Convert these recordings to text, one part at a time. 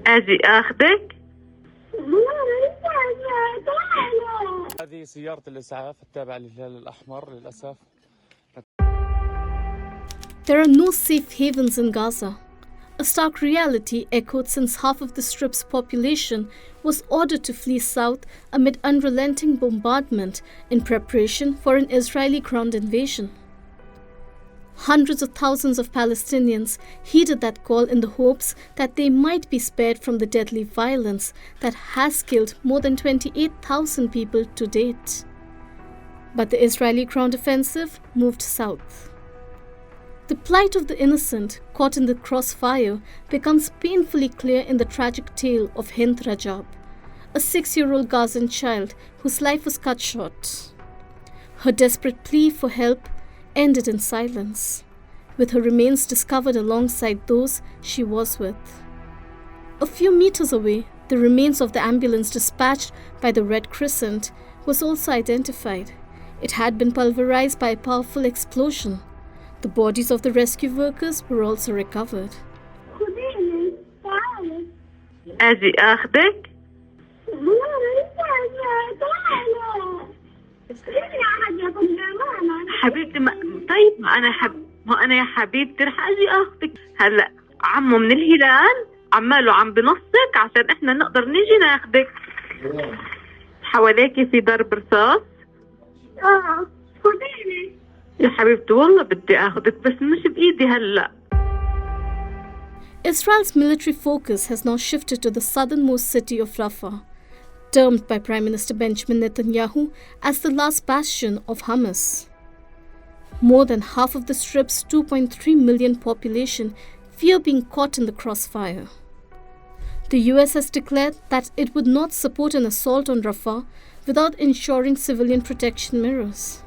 أجي أخذك. هذه سيارة الإسعاف التابعة للهلال الأحمر للأسف. There are no safe havens in Gaza. A stark reality echoed since half of the Strip's population was ordered to flee south amid unrelenting bombardment in preparation for an Israeli ground invasion. Hundreds of thousands of Palestinians heeded that call in the hopes that they might be spared from the deadly violence that has killed more than 28,000 people to date. But the Israeli ground offensive moved south. The plight of the innocent caught in the crossfire becomes painfully clear in the tragic tale of Hind Rajab, a 6-year-old Gazan child whose life was cut short. Her desperate plea for help ended in silence, with her remains discovered alongside those she was with. A few meters away, the remains of the ambulance dispatched by the Red Crescent was also identified. It had been pulverized by a powerful explosion. The bodies of the rescue workers were also recovered. أجي أخذك. حبيبتي طيب ما أنا يا حبيبتي رح أجي أخذك. هلا عمو من الهلال عماله عم بنصك عشان إحنا نقدر نيجي ناخذك. حواليكي في ضرب رصاص. خديني يا حبيبتي والله بدي أخذك بس مش بإيدي هلا. Israel's military focus has now shifted to the southernmost city of Rafah, termed by Prime Minister Benjamin Netanyahu as the last bastion of Hamas. More than half of the Strip's 2.3 million population fear being caught in the crossfire. The US has declared that it would not support an assault on Rafah without ensuring civilian protection mirrors.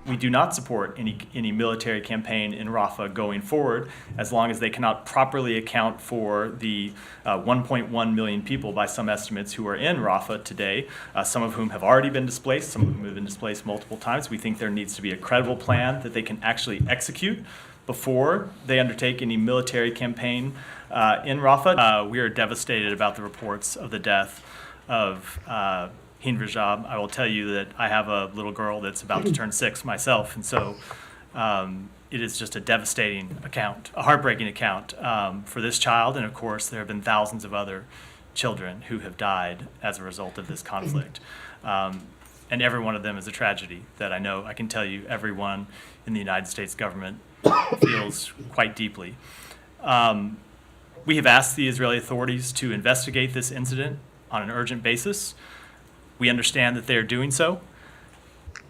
We do not support any military campaign in Rafah going forward as long as they cannot properly account for the 1.1 million people by some estimates who are in Rafah today, some of whom have already been displaced, some of whom have been displaced multiple times. We think there needs to be a credible plan that they can actually execute before they undertake any military campaign in Rafah. We are devastated about the reports of the death of Hind Rajab. I will tell you that I have a little girl that's about to turn 6 myself, and so it is just a devastating account, a heartbreaking account for this child, and of course there have been thousands of other children who have died as a result of this conflict. And every one of them is a tragedy that I know, I can tell you, everyone in the United States government feels quite deeply. We have asked the Israeli authorities to investigate this incident on an urgent basis. We understand that they are doing so.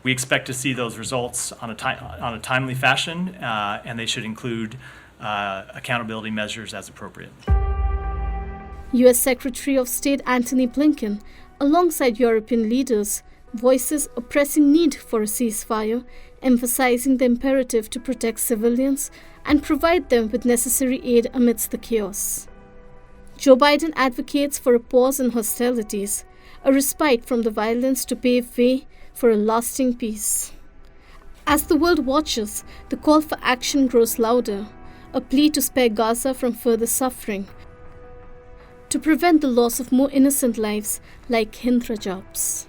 We expect to see those results on a timely fashion, and they should include accountability measures as appropriate. US Secretary of State Antony Blinken, alongside European leaders, voices a pressing need for a ceasefire, emphasizing the imperative to protect civilians and provide them with necessary aid amidst the chaos. Joe Biden advocates for a pause in hostilities, a respite from the violence to pave way for a lasting peace. As the world watches, the call for action grows louder, a plea to spare Gaza from further suffering, to prevent the loss of more innocent lives like Hind Rajab's.